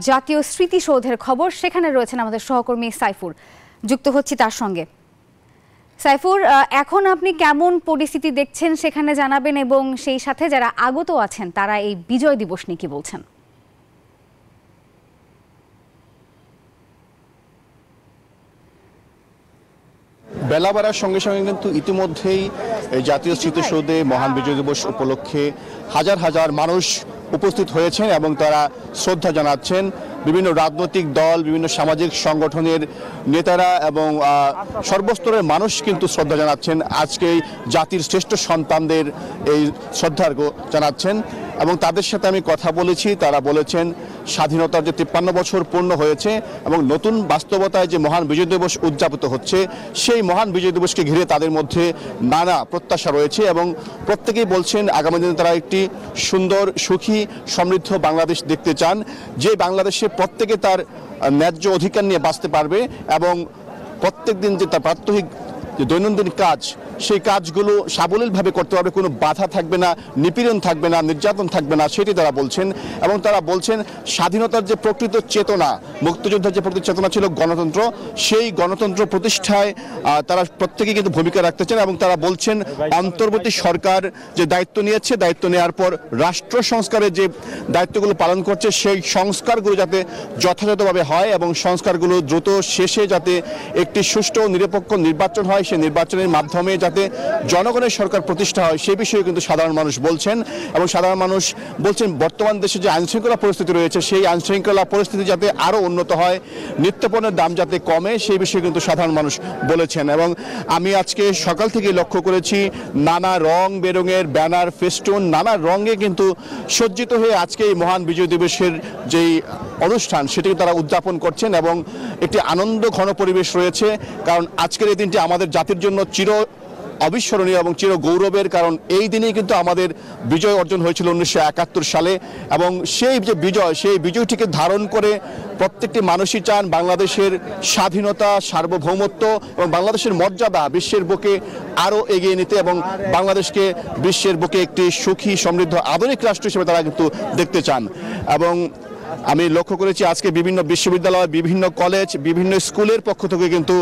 জাতীয় স্মৃতিসৌধের খবর, সেখানে রয়েছেন আমাদের সহকর্মী সাইফুর। যুক্ত হচ্ছি তার সঙ্গে। সাইফুর, এখন আপনি কেমন পরিস্থিতি দেখছেন সেখানে জানাবেন, এবং সেই সাথে যারা আগত আছেন তারা এই বিজয় দিবস নিয়ে কি বলছেন? বেলা বাড়ার সঙ্গে সঙ্গে কিন্তু ইতিমধ্যেই জাতীয় স্মৃতিসৌধে মহান বিজয় দিবস উপলক্ষে হাজার হাজার মানুষ উপস্থিত হয়েছেন এবং তারা শ্রদ্ধা জানাচ্ছেন। বিভিন্ন রাজনৈতিক দল, বিভিন্ন সামাজিক সংগঠনের নেতারা এবং সর্বস্তরের মানুষ কিন্তু শ্রদ্ধা জানাচ্ছেন, আজকে জাতির শ্রেষ্ঠ সন্তানদের এই শ্রদ্ধার্ঘ জানাচ্ছেন। এবং তাদের সাথে আমি কথা বলেছি, তারা বলেছেন স্বাধীনতার যে 53 বছর পূর্ণ হয়েছে এবং নতুন বাস্তবতায় যে মহান বিজয় দিবস উদযাপিত হচ্ছে, সেই মহান বিজয় দিবসকে ঘিরে তাদের মধ্যে নানা প্রত্যাশা রয়েছে এবং প্রত্যেকেই বলছেন আগামী দিনে তারা একটি সুন্দর, সুখী, সমৃদ্ধ বাংলাদেশ দেখতে চান, যে বাংলাদেশে প্রত্যেকে তার ন্যায্য অধিকার নিয়ে বাঁচতে পারবে এবং প্রত্যেক দিন যে তার প্রাত্যহিক যে দৈনন্দিন কাজ, সেই কাজগুলো সাবলীলভাবে করতে পারবে, কোনো বাধা থাকবে না, নিপীড়ন থাকবে না, নির্যাতন থাকবে না, সেটি তারা বলছেন। এবং তারা বলছেন স্বাধীনতার যে প্রকৃত চেতনা, মুক্তিযোদ্ধার যে প্রকৃত চেতনা ছিল গণতন্ত্র, সেই গণতন্ত্র প্রতিষ্ঠায় তারা প্রত্যেকে কিন্তু ভূমিকা রাখতে চান। এবং তারা বলছেন অন্তর্বর্তী সরকার যে দায়িত্ব নিয়েছে, দায়িত্ব নেওয়ার পর রাষ্ট্র সংস্কারের যে দায়িত্বগুলো পালন করছে, সেই সংস্কারগুলো যাতে যথাযথভাবে হয় এবং সংস্কারগুলো দ্রুত শেষে যাতে একটি সুষ্ঠু ও নিরপেক্ষ নির্বাচন হয়, সেই নির্বাচনের মাধ্যমে যাতে জনগণের সরকার প্রতিষ্ঠা হয়, সেই বিষয়ে কিন্তু সাধারণ মানুষ বলছেন। এবং সাধারণ মানুষ বলছেন বর্তমান দেশে যে আইনশৃঙ্খলা পরিস্থিতি রয়েছে, সেই আইনশৃঙ্খলা পরিস্থিতি যাতে আরও উন্নত হয়, নিত্যপণ্যের দাম যাতে কমে, সেই বিষয়ে কিন্তু সাধারণ মানুষ বলেছেন। এবং আমি আজকে সকাল থেকে লক্ষ্য করেছি নানা রং বেরঙের ব্যানার, ফেস্টুন, নানা রঙে কিন্তু সজ্জিত হয়ে আজকে এই মহান বিজয় দিবসের যেই অনুষ্ঠান, সেটি তারা উদযাপন করছেন এবং একটি আনন্দ ঘন পরিবেশ রয়েছে। কারণ আজকের এই দিনটি আমাদের জাতির জন্য চির অবিস্মরণীয় এবং চির গৌরবের, কারণ এই দিনেই কিন্তু আমাদের বিজয় অর্জন হয়েছিল 1971 সালে। এবং সেই যে বিজয়, সেই বিজয়টিকে ধারণ করে প্রত্যেকটি মানুষই চান বাংলাদেশের স্বাধীনতা, সার্বভৌমত্ব এবং বাংলাদেশের মর্যাদা বিশ্বের বুকে আরও এগিয়ে নিতে এবং বাংলাদেশকে বিশ্বের বুকে একটি সুখী, সমৃদ্ধ, আধুনিক রাষ্ট্র হিসেবে তারা কিন্তু দেখতে চান। এবং আমি লক্ষ্য করেছি আজকে বিভিন্ন বিশ্ববিদ্যালয়, বিভিন্ন কলেজ, বিভিন্ন স্কুলের পক্ষ থেকে কিন্তু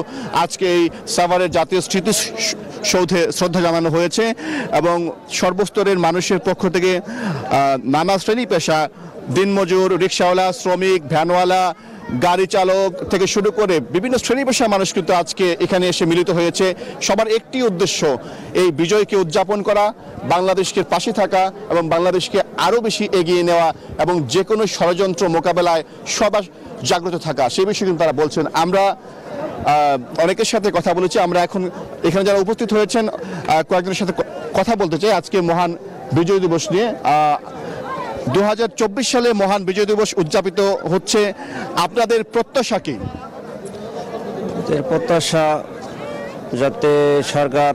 আজকে এই সাভারের জাতীয় স্মৃতিসৌধে শ্রদ্ধা জানানো হয়েছে এবং সর্বস্তরের মানুষের পক্ষ থেকে নানা শ্রেণী পেশা, দিনমজুর, রিক্সাওয়ালা, শ্রমিক, ভ্যানওয়ালা, গাড়ি চালক থেকে শুরু করে বিভিন্ন শ্রেণী পেশার মানুষ কিন্তু আজকে এখানে এসে মিলিত হয়েছে। সবার একটি উদ্দেশ্য, এই বিজয়কে উদযাপন করা, বাংলাদেশকে পাশে থাকা এবং বাংলাদেশকে আরও বেশি এগিয়ে নেওয়া এবং যে কোনো ষড়যন্ত্র মোকাবেলায় সবার জাগ্রত থাকা, সেই বিষয়ে কিন্তু তারা বলছেন। আমরা অনেকের সাথে কথা বলেছি, আমরা এখন এখানে যারা উপস্থিত হয়েছেন কয়েকজনের সাথে কথা বলতে চাই আজকে মহান বিজয় দিবস নিয়ে। 2024 সালে মহান বিজয় দিবস উদযাপিত হচ্ছে, আপনাদের প্রত্যাশা কি? প্রত্যাশা যাতে সরকার,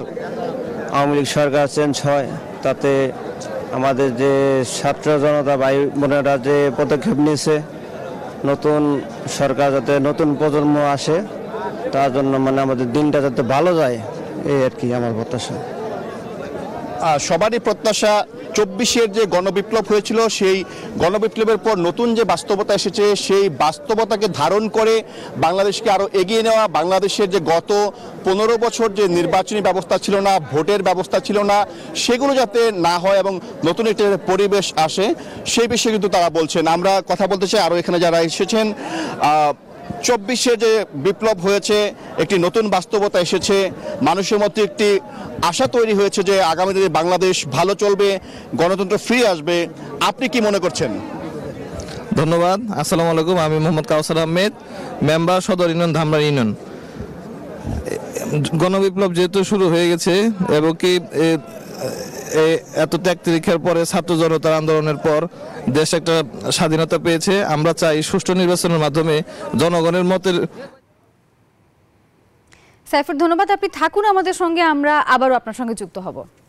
আওয়ামী লীগ সরকার চেঞ্জ হয়, তাতে আমাদের যে ছাত্র জনতা ভাই বোনেরা যে পদক্ষেপ নিয়েছে, নতুন সরকার যাতে নতুন প্রজন্ম আসে, তার জন্য মানে আমাদের দিনটা যাতে ভালো যায়, এই আর কি আমার প্রত্যাশা। সবারই প্রত্যাশা 24-এর যে গণবিপ্লব হয়েছিল, সেই গণবিপ্লবের পর নতুন যে বাস্তবতা এসেছে, সেই বাস্তবতাকে ধারণ করে বাংলাদেশকে আরও এগিয়ে নেওয়া, বাংলাদেশের যে গত 15 বছর যে নির্বাচনী ব্যবস্থা ছিল না, ভোটের ব্যবস্থা ছিল না, সেগুলো যাতে না হয় এবং নতুন একটি পরিবেশ আসে, সেই বিষয়ে কিন্তু তারা বলছেন। আমরা কথা বলতে চাই আরও এখানে যারা এসেছেন। 24-এ যে বিপ্লব হয়েছে, একটি নতুন বাস্তবতা এসেছে, মানুষের মধ্যে একটি আশা তৈরি হয়েছে যে আগামী দিনে বাংলাদেশ ভালো চলবে, গণতন্ত্র ফিরে আসবে। আপনি কি মনে করছেন? ধন্যবাদ। আসসালামু আলাইকুম। আমি মোহাম্মদ কাউসার আহমেদ, মেম্বার সদর ইউনিয়ন, ধামরা ইউনিয়ন। গণবিপ্লব যেহেতু শুরু হয়ে গেছে এবং কি এত ত্যাগ তিতিক্ষার পরে ছাত্র জনতার আন্দোলনের পর দেশ একটা স্বাধীনতা পেয়েছে। আমরা চাই সুষ্ঠু নির্বাচনের মাধ্যমে জনগণের মতের। সাইফুর, ধন্যবাদ। আপনি থাকুন আমাদের সঙ্গে, আমরা আবারও আপনার সঙ্গে যুক্ত হব।